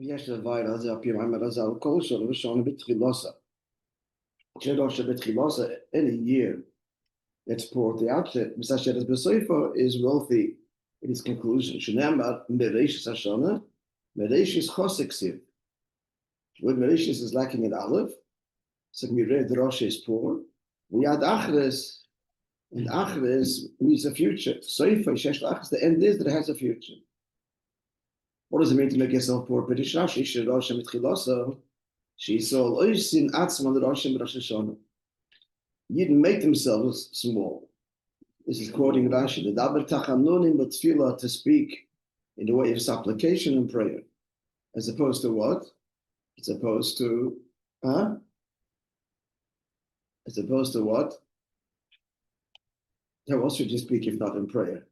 יש לבית הזה, על פי מאמר הזה, על כל שנה ושנה בתחילוסה. כשדושה בתחילוסה, any year that's poor at the outset, Misasheres B'Sefer is wealthy in its conclusion. Shenamar Mereshis Hashana, Mereshis Choseksiv. When Mereshis is lacking in Aleph, so we read Dראsh is poor. We add Achres, and Achres means a future. Sefer, Shesh Achres, the end is that it has a future. What does it mean to make yourself poor? British Rashi, Shirosha Mitchilosa, Shisol, Oisin Atzman Roshim Rosh Hashanah. You didn't make themselves small. This is quoting Rashi, the Daber Tachanunim B'Tfilah, to speak in the way of supplication and prayer. As opposed to what? As opposed to, As opposed to what? How else should you speak if not in prayer?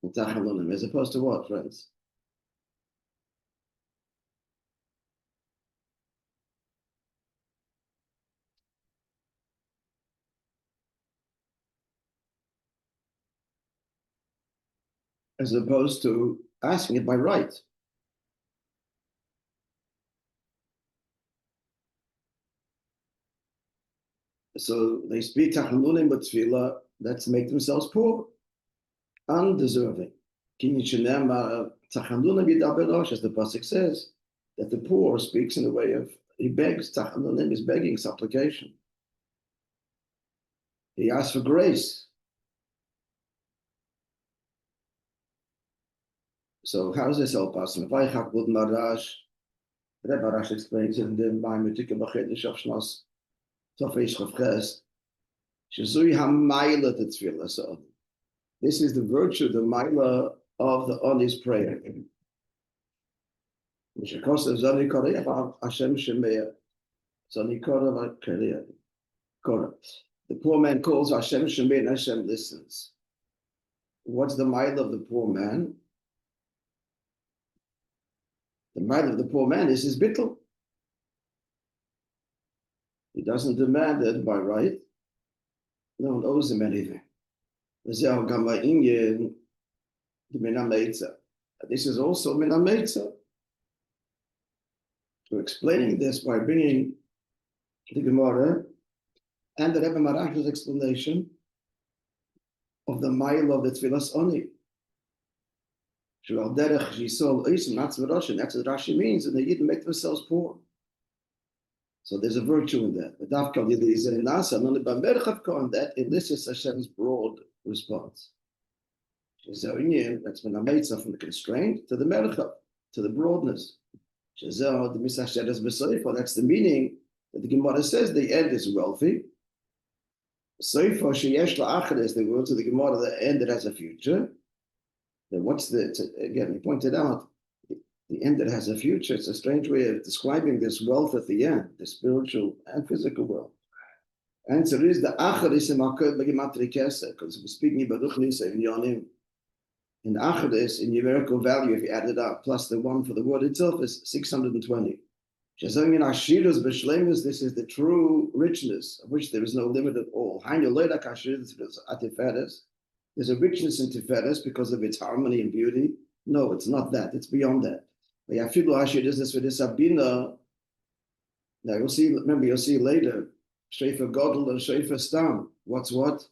As opposed to what, friends? As opposed to asking it by right. So they speak tachanunim but tefillah, that's make themselves poor, undeserving. As the pasuk says, that the poor speaks in the way of, he begs, tachanunim is begging, supplication. He asks for grace. So how does this help us? Rabbi Rash explains in the Maamar B'Chedesh of Shnas Tofeish Chavches, Shezui HaMaila Tetzvilah. So this is the virtue, the Maila of the honest prayer. The poor man calls Hashem Shemei and Hashem listens. What's the Maila of the poor man? The Maila of the poor man is his bittul. He doesn't demand it by right. No one owes him anything. This is also min haMitzar. We're explaining this by bringing the Gemara and the Rebbe Marash's explanation of the mile of the Tfilas Oni. That's what Rashi means, and they didn't make themselves poor. So there's a virtue in that. And that elicits Hashem's broad response. That's when Hameitzar, from the constraint to the merchav, to the broadness. That's the meaning that the Gemara says the end is wealthy. The words of the Gemara, the end that has a future. Then what's again, he pointed out, the end that has a future. It's a strange way of describing this wealth at the end, the spiritual and physical wealth. Answer is the Achar is in Gematria Kesser, because we're speaking about Ruchnis and Yonim. And Achar is in numerical value, if you add it up, plus the one for the word itself is 620. This is the true richness, of which there is no limit at all. There's a richness in Tiferes because of its harmony and beauty. No, it's not that. It's beyond that. Now you'll see, remember, you'll see later, Shefer Godel and Shefer Stam. What's what?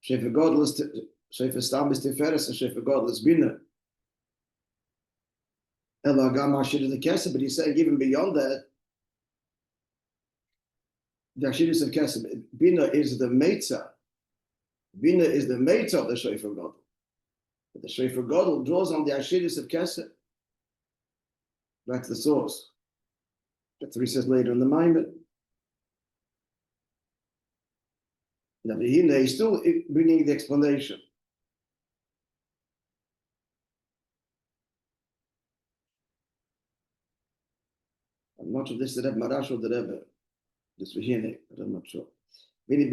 Shefer Godel is, Shefer Stam is Tiferes and Shefer Godel is Bina. But he's saying even beyond that, the Ashidus of Kesef, Bina is the mitzar. Bina is the mitzar of the Shefer Godel. But the Shefer Godel draws on the Ashidus of Kesef. That's the source. That's what he says later in the Maamar. Now, he's still bringing the explanation. I'm not sure this is the Rebbe Marash or the Rebbe. This was here, but I'm not sure. Meaning,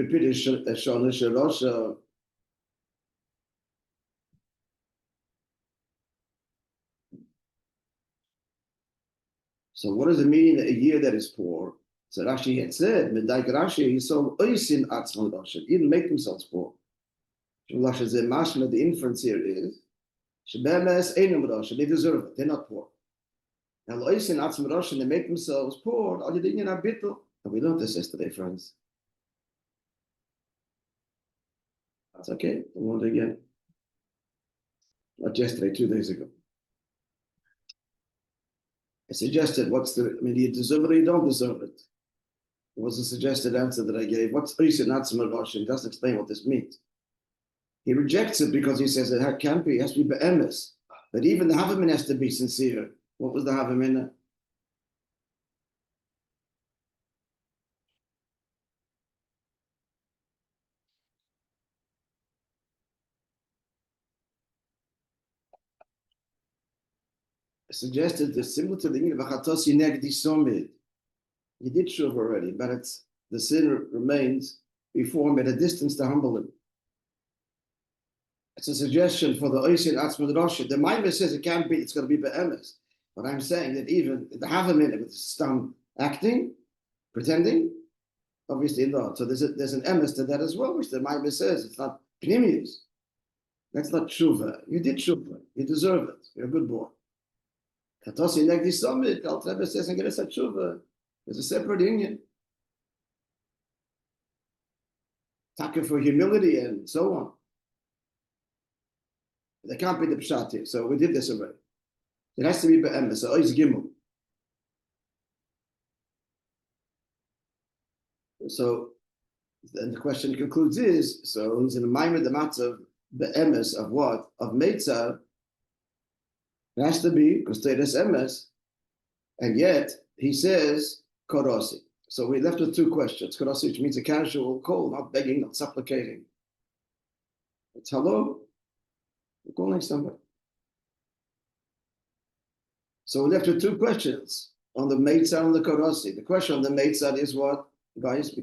so what does it mean a year that is poor? So Rashi had said, Rashi, he saw Oisin Atzman Rosh. He didn't make themselves poor. The inference here is they deserve it, they're not poor. Now, they make themselves poor, and we learned this yesterday, friends. That's okay, I learned it again. Not yesterday, 2 days ago. I suggested, do you deserve it or you don't deserve it? It was a suggested answer that I gave. What's Oisin Atzma? He doesn't explain what this means. He rejects it because he says it can't be, it has to be be'emes. But even the Havamin has to be sincere. What was the Havamin? Suggested the similar to the meaning of Achatosi Negdi Somid. He did shuv already, but the sin remains before him at a distance to humble him. It's a suggestion for the Oisin Atzma Rosh. The Maimah says it can't be, it's going to be be'emes. But I'm saying that even the Havamin with stam acting, pretending, obviously not. So there's an emes to that as well, which the Maimah says it's not pnimius. That's not tshuva. You did tshuva. You deserve it. You're a good boy. Katosi negdi summit. Al Rebbe says and get us a tshuva. There's a separate union. Taka for humility and so on. There can't be the pshat here. So we did this already. It has to be be'emes. So ois gimel. So then the question concludes is, so he's in the Maimah the matzav be'emes of what? Of Mitzar. It has to be because there's emes, and yet he says korosi. So we left with two questions. Korosi, which means a casual call, not begging, not supplicating. It's hello. We're calling somebody. So we left with two questions on the Mitzar and the korosi. The question on the Mitzar is what, guys?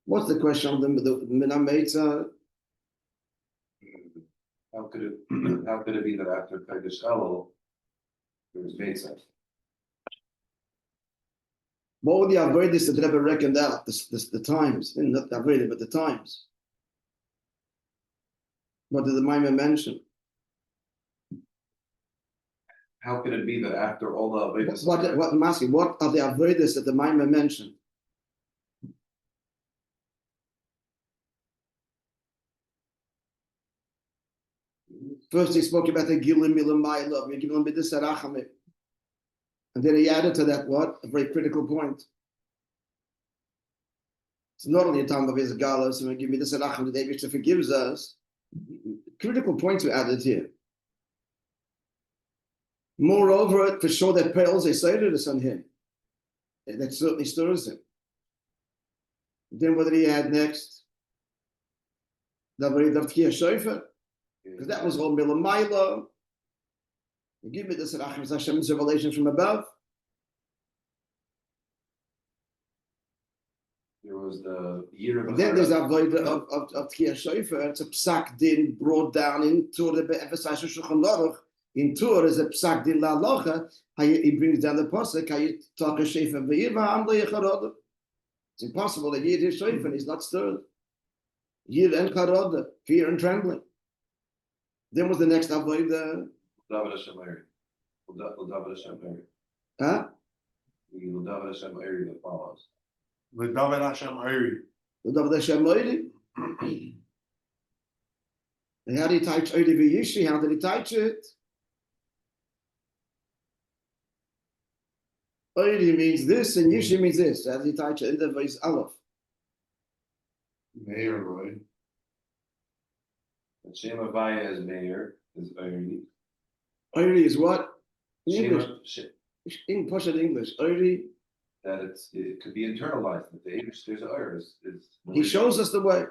What's the question on the Mitzar? How could it be that after Kodesh Elul there was Mitzar? What were the avodas that Rebbe reckoned out? The times, and not the avodah, but the times. What did the Maimah mention? How could it be that after all the avodas? What I'm asking, what are the avodas that the Maimah mentioned? First, he spoke about the Gilim Milamayla, Gilim Bidisarachamim. And then he added to that what? A very critical point. It's not only a time of his galas, and give me this Aracham, the David forgives us. Critical points were added here. Moreover, for sure that pales a sidedness on him. And that certainly stirs him. Then what did he add next? Because that was all Milamayla. Give me this Hashem's revelation from above. There was the year of. And then there's that avodah of Tkiya Shofar. It's a psak din brought down in Torah, emphasized Shulchan Aruch. In Torah is a psak din la locha. He brings down the pasuk. Talk a shofar v'yiva am lo yecharodah. It's impossible that Yid his shofar and he's not stirred. Yid and charodah, fear and trembling. Then was the next avodah. David Hashem Eri. David Hashem Eri. Huh? The David Hashem Eri that follows. The David Hashem Eri. The David Hashem Eri. And how did he touch Eri v'yishi? How did he touch it? Eri means this and Yishi means this. How did he touch it? In the voice Aleph. Mayor, right? And Shem Avaya is Mayor, is Eri. Eri is what? In Shema- English. Sh- In Pashut English. Eri. That it could be internalized. That there's an error. He shows us the way.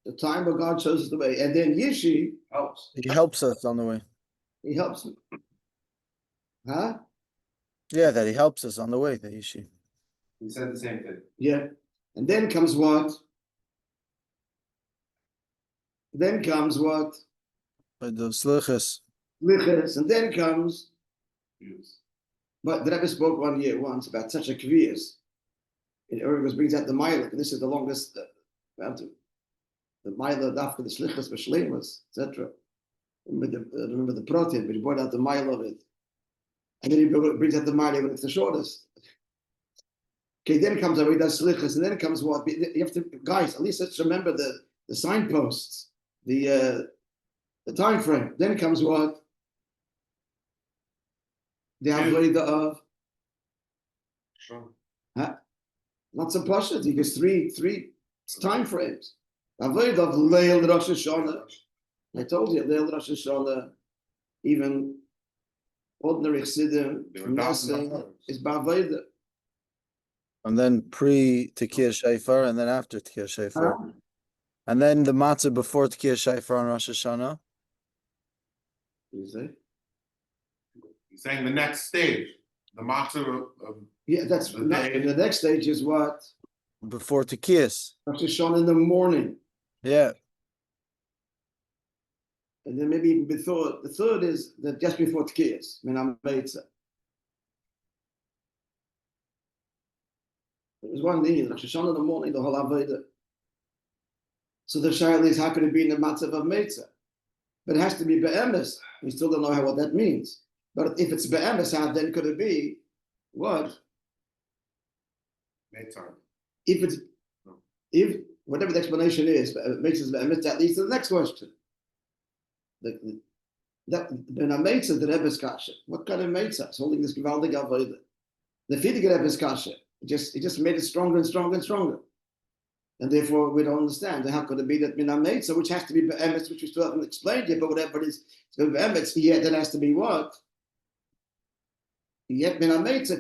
The time where God shows us the way. And then Yishi, helps. He helps us on the way. he helps me. Huh? Yeah, that he helps us on the way, the Yishi. He said the same thing. Yeah. And then comes what? Then comes what? But the slichas. Lichas. And then comes, Use. but the Rebbe spoke 1 year once about such a kviyas. And Ergos brings out the Mailik, and this is the longest, the Mailik after the Slichas, Beshlemas, etc. Remember the protein, but he brought out the Mailik of it. And then he brings out the Mailik, but it's the shortest. Okay, then comes Avodah Slichas, and then comes what? You have to, guys, at least let's remember the signposts, the time frame. Then comes what? The Avodah of. Sure. Not so pashut. He gives three time frames. Avodah of Leil Rosh Hashanah. I told you, Leil Rosh Hashanah, even ordinary Chassidim, is Ba'avodah. And then pre-Tekiyah Shofar, and then after Tekiyah Shofar. And then the matzah before Tekiyah Shofar on Rosh Hashanah. You say? He's saying the next stage, the matzah of Yeah, that's the not, day. the next stage is what? Before Tekiyah. Rosh Hashanah in the morning. Yeah. And then maybe even before, the third is that just before Tekiyah, Hameitzar. It was one thing, Rosh Hashanah in the morning, the whole Avodah. So the shaila is, how could it be in the matzav of Mitzah? But it has to be be'emes. We still don't know what that means. But if it's be'emes, how then could it be? What? Mitzar. If whatever the explanation is, makes us be'emes, that leads to the next question. The Mitzah, the Rebbe's kasha. What kind of Mitzah is holding this gewaldige Avodah? The Fidige Rebbe's kasha. It just made it stronger and stronger and stronger. And therefore, we don't understand. How could it be that Min HaMeitzah, which has to be Be'emes, which we still haven't explained yet, but whatever it is, Be'emes, yet that has to be what? Yet Min HaMeitzah,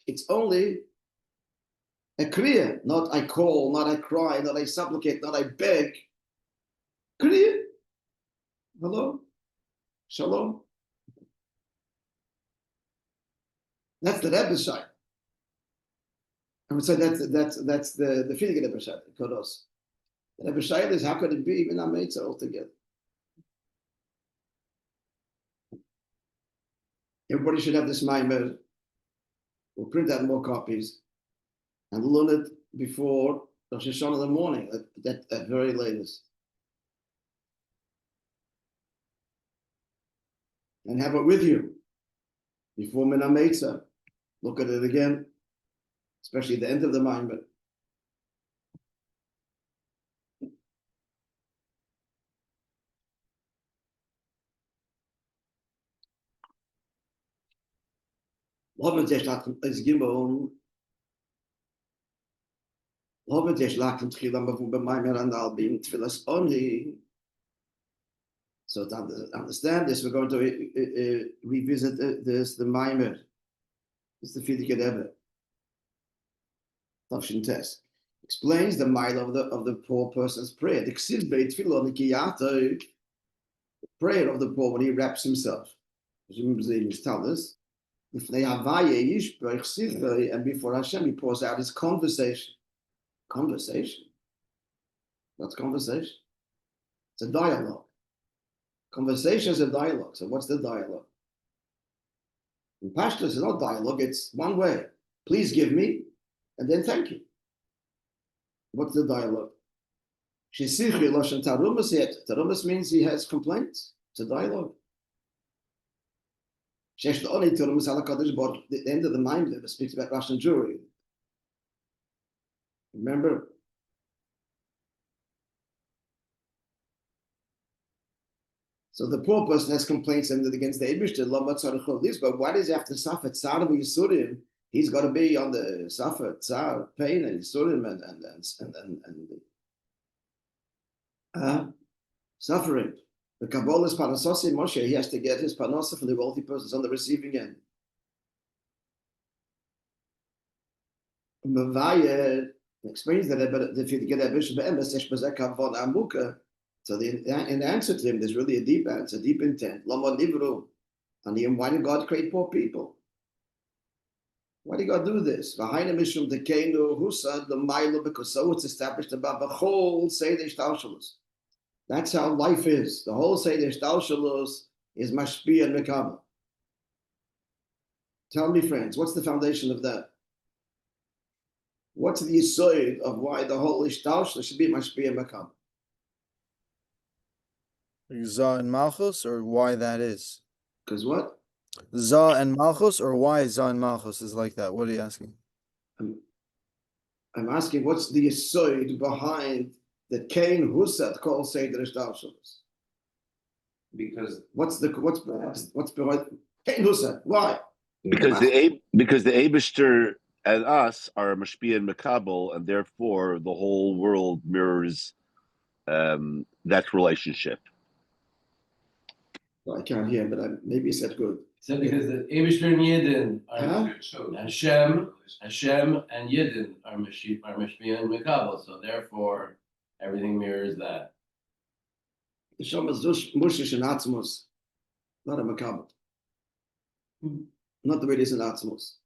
it's only a kriya, not I call, not I cry, not I supplicate, not I beg. Kriya. Hello? Shalom. That's the Rebbe's side. I would say that's the feeling of the Rebbe Kodos. The Rebbe Shai is, how could it be even a Mitzah altogether? Everybody should have this Maimer. We'll print out more copies and learn it before Rosh Hashanah in the morning, at very latest. And have it with you before Min HaMeitzah. Look at it again. Especially at the end of the Maimer. Hoffentlich ist Gimel. Hoffentlich lag von Tchilam von Maimer and Albin Tfilas Oni. So to understand this, we're going to revisit the Maimer. It's the Fidige Rebbe. Test explains the mile of the poor person's prayer. The prayer of the poor when he wraps himself. Presumably in his talus. And before Hashem, he pours out his conversation. Conversation? What's conversation? It's a dialogue. Conversation is a dialogue. So what's the dialogue? In Pashtus, it's not dialogue, it's one way. Please give me, and then thank you. What's the dialogue? Tarumas means he has complaints. It's a dialogue. The end of the mind speaks about Russian Jewry. Remember? So the poor person has complaints against the Eibishter, but why does he have to suffer? Tzar v'yisurim. He's got to be on the suffer, tzar, pain, and yisurim, and suffering. The Kabbalah is Panasosi Moshe. He has to get his Panosa from the wealthy persons on the receiving end. Mavaya explains that if you get a bishop, so in answer to him, there's really a deep answer, deep intent. And why did God create poor people? Why did God do this? Because so it's established about the whole Seder Shtalshalus. That's how life is. The whole Seder Shtalshalus is Mashpi and Mekabel. Tell me, friends, what's the foundation of that? What's the yisoid of why the whole ishtalshus should be mashpia makabel? Zah and Malchus, or why that is? Because what? Zah and Malchus, or why Zah and Malchus is like that? What are you asking? I'm asking what's the yisoid behind the Kain Husat called Seder Ishtalshus? Because What's behind Kain Husat? Why? Because the Eibishter and us are Mashpia and Makabel, and therefore the whole world mirrors that relationship. Well, I can't hear, but maybe it's that good. So because the Eibishter and Yidden Huh? are Hashem and Yidden are Mashpia and Mekabel, so therefore everything mirrors that. The Shomas Mushish and Atzmos, not a makabel. Not the way it is in Atzmos.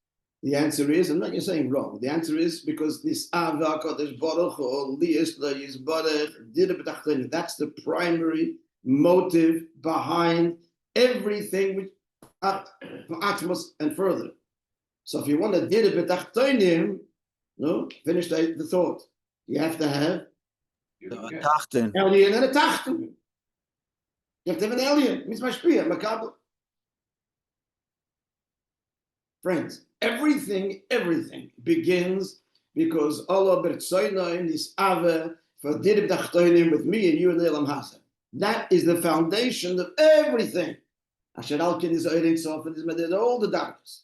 The answer is, I'm not saying wrong. The answer is because this Ava Kodesh Baruch Hu Lias Lo Yisbarach Dira B'Tachtonim. That's the primary motive behind everything which Atzmos and further. So if you want to Dira B'Tachtonim, no, finish the thought. You have to have Tachten. alien and a Tachten. You have to have an alien. It's Mashpia, Makabel. Friends, everything begins because Allah Bertsoina in this Ave for Dirib Dachtoinim with me and you and Elam Hasan. That is the foundation of everything. Asher Alkin is Eirin Sof and is Meded, all the darkness.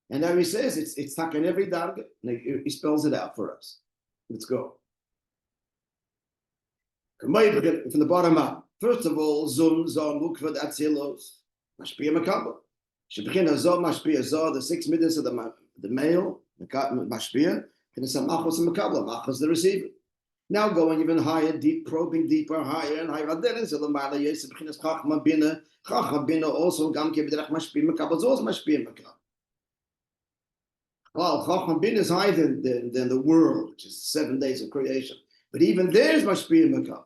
And now he says it's stuck in every dark. He spells it out for us. Let's go. From the bottom up. First of all, Zum, Zom, Mukvad, Atzilos, Mashpia Makabel. Shebechina Zom, Mashpia Zom, the 6 minutes of the male, Mashpia, and some Machos and Makabel, Machos the receiver. Now going even higher, probing deeper, higher and higher. Then is the Mala Yesef, Bechinas Chachma Bina, also Gamke B'derech Mashpia Makabel, also Mashpia Makabel. Well, Chachma Bina is higher than the world, which is 7 days of creation. But even there's Mashpia Makabel.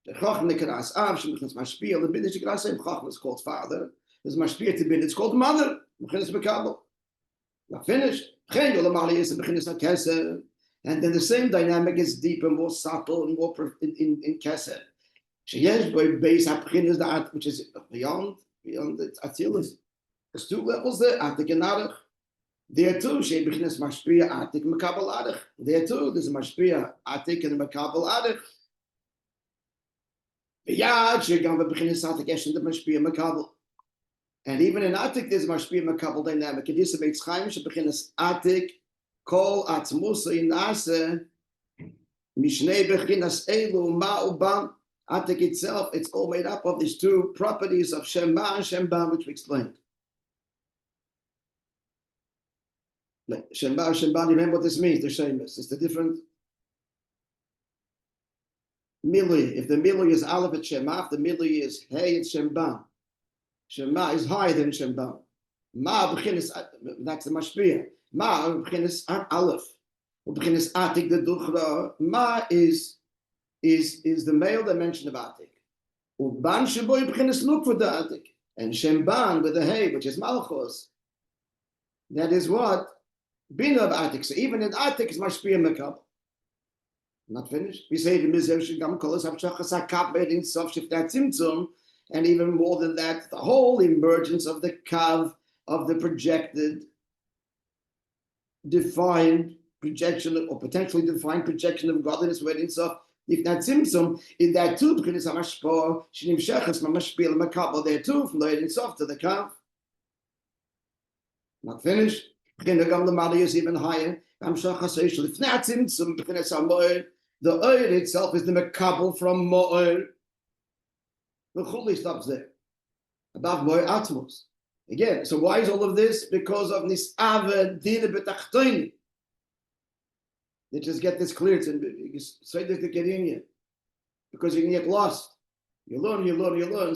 The Chacham Nekaras Av, Shemachnas Mashpia, the Biddish Nekaras, same Chacham is called father. There's Mashpia to Biddish, it's called mother. Mechinas Makabel. Now finished. And then the same dynamic is deeper, more subtle, and more in Kesed. Sheyesh by base Hapchinas Da'at, which is beyond the Atzilis. There's 2 levels there, Atik and Arach. There too, Shei Bechinas Mashpia, Atik, Makabel Arach. There too, there's a Mashpia, Atik, and Makabel Arach. And even in Atik, there's Mashpia Makabel dynamic. It is a Chaim Shebechinas Atik, Kol Atzmusa Inase, Mishnei Bechinas Elu Ma'uban. Atik itself, it's all made up of these 2 properties of Shema and Shemba, which we explained. Shemba and Shemba, remember what this means? The Shemus. It's the different. Mili, if the Mili is Aleph at Shema, if the Mili is Hey, it's Shemba. Shema is higher than Shemba. Ma b'chinas, that's the Mashpia. Ma b'chinas Aleph. B'chinas Atik the Duchra. Ma is the male dimension of Atik. Uban Sheboy b'chinas Nukva the Atik. And Shemban with the Hey, which is Malchus. That is what? Bina of Atik. So even in Atik is Mashpia Makabel. Not finished. We say the Mizer Shigam Kolos Havshachas HaKav in Sof Shiftat Tzimtzum, and even more than that, the whole emergence of the Kav of the projected, defined projection or potentially defined projection of godliness within Sof Shiftat Tzimtzum. In that too, B'chinas HaMashpor Shinim Shechas Mamashpil Makabel there too, from the Ein Sof to the Kav. Not finished. B'chinas the Mali is even higher. Hamshachas Shiftat Tzimtzum B'chinas HaMoed. The oil itself is the makabel from Mo'er. The Chuli stops there. Above Mo'er Atmos. Again, so why is all of this? Because of this Ava Dina B'Tachtoini. They just get this clear. It's so that they get in here. Because you can get lost. You learn,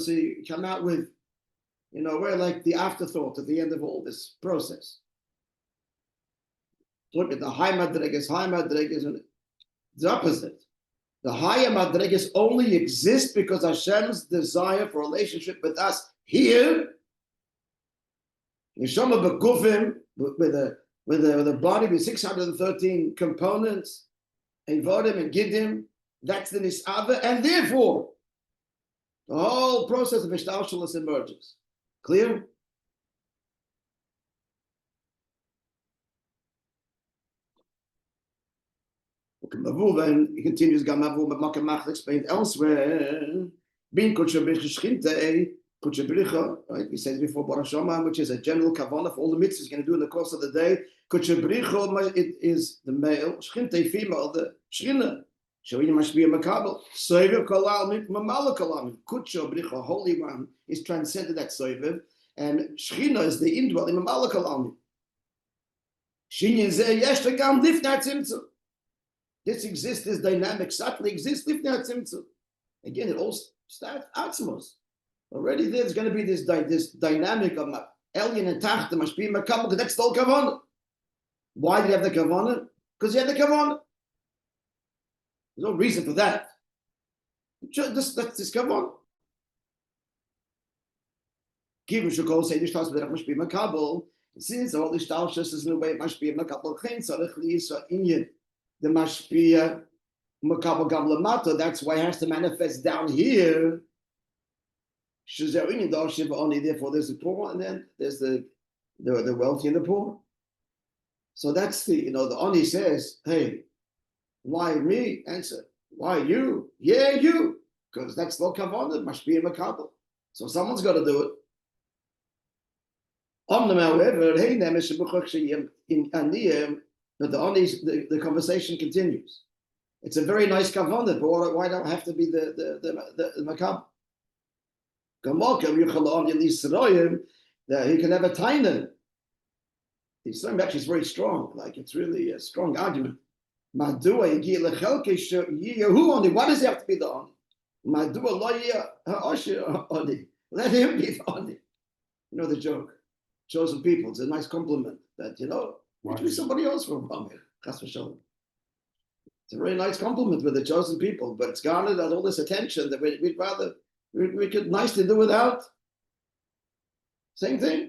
so you come out with, we're like the afterthought at the end of all this process. Look at the high madregas, and the opposite. The higher madregas only exist because Hashem's desire for relationship with us here Neshama begufim with a body with 613 components, Evodim and Giddim. That's the Nisava, and therefore the whole process of Ishtalshalas emerges. Clear? And he continues, Gamavu, Makamach explained elsewhere. Being right? We said before, Barashama, which is a general kavanah for all the mitzvahs he's going to do in the course of the day. It is the male, Shchinte female, the Shchina. Showing must be a makabel. Soiviv kalam, mamala kalam. Kucho bricha, Holy One, is transcended that soiviv, and Shchina is the indwelling mamala kalam. Shinyan zeh yesh legam lifnat tzimtzum. This exists, this dynamic subtly exists lifnat tzimtzum. Again, it all starts atzmos. Already there's going to be this dynamic of Elyon and Tachta must be makabel, because that's still kavanah. Why do you have the kavanah? Because you have the kavanah. There's no reason for that. That's this kavanah. Given Shukol say this must be makabel. Since all the shtalshus is in the way it must be makabel, the must be makabel gam lamata. That's why it has to manifest down here. Therefore, there's the poor, and then there's the wealthy and the poor. So that's the Oni says, hey, why me? Answer, why you? Yeah, you, because that's the kavanah, must be a makabel. So someone's got to do it. However, but the conversation continues. It's a very nice kavanah, but why don't have to be the makabel? That he can have a taina. The Islam actually is very strong. Like, it's really a strong argument. Why does it have to be the oni? Let him be the oni. You know the joke. Chosen people. It's a nice compliment that, it should be somebody else from Hameitzar. It's a very nice compliment with the chosen people, but it's garnered all this attention that we'd rather. We could nicely do without. Same thing.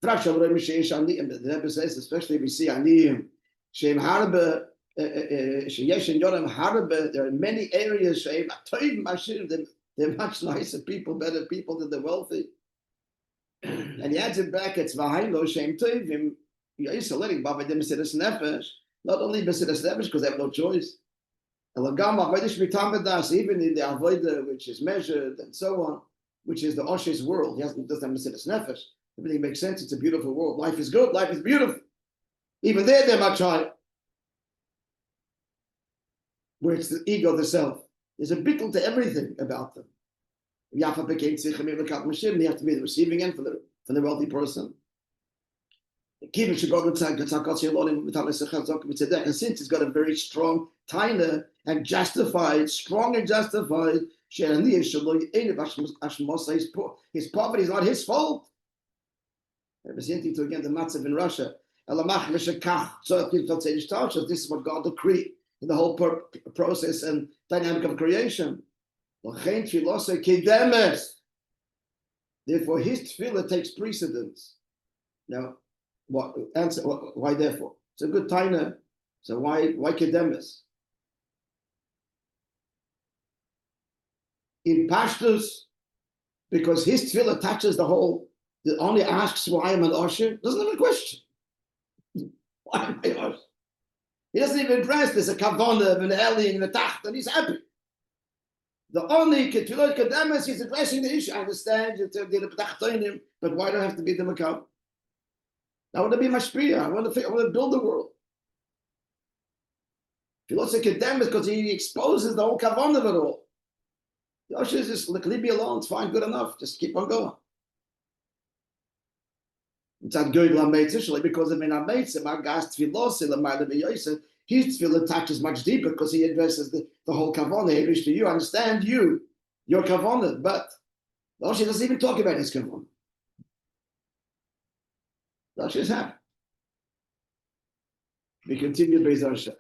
The Rebbe says, especially if we see Aniyim, Shem Harbe, Sheyesh and Yoram Harbe, there are many areas, Shem Atoyim Mashir, they're much nicer people, better people than the wealthy. And he adds in brackets, Vahaylo, Shem Toivim, Yisa letting Baba Dem Besidas Nefesh, not only Besidas Nefesh, because they have no choice. Even in the avodah, which is measured and so on, which is the Oshe's world, he doesn't have Mesidas Nefesh. Everything makes sense. It's a beautiful world. Life is good. Life is beautiful. Even there, they're much higher. Where it's the ego, the self. There's a bittul to everything about them. You have to be the receiving end for the wealthy person. And since he's got a very strong taina and strong and justified, his poverty is not his fault. Representing to again the matzav in Russia. This is what God decreed in the whole process and dynamic of creation. Therefore, his tefillah takes precedence. Now, what answer? Why therefore? It's a good taina. So why kedemes? In Pashtus, because his tefillah touches the whole. It only asks why I'm an Osher. Doesn't have a question. Why am I Osher? He doesn't even press. There's a kavanah, an alien, and a tacht, and he's happy. The only Ketfilah Kedemes, he's addressing the issue. I understand you to get a him, but why do I have to be the makab? I want to be mashpia. I want to build the world. Ketfilah Kedemes, because he exposes the whole kavanah of it all. The Osher is just leave me alone. It's fine, good enough. Just keep on going. It's not good because of in Hameitzar, my gas tefillah, his tefillah touches much deeper because he addresses the whole kavanah. To you, understand your kavanah, but Rashi doesn't even talk about his kavanah. Rashi is happy. We continue based on Hashem.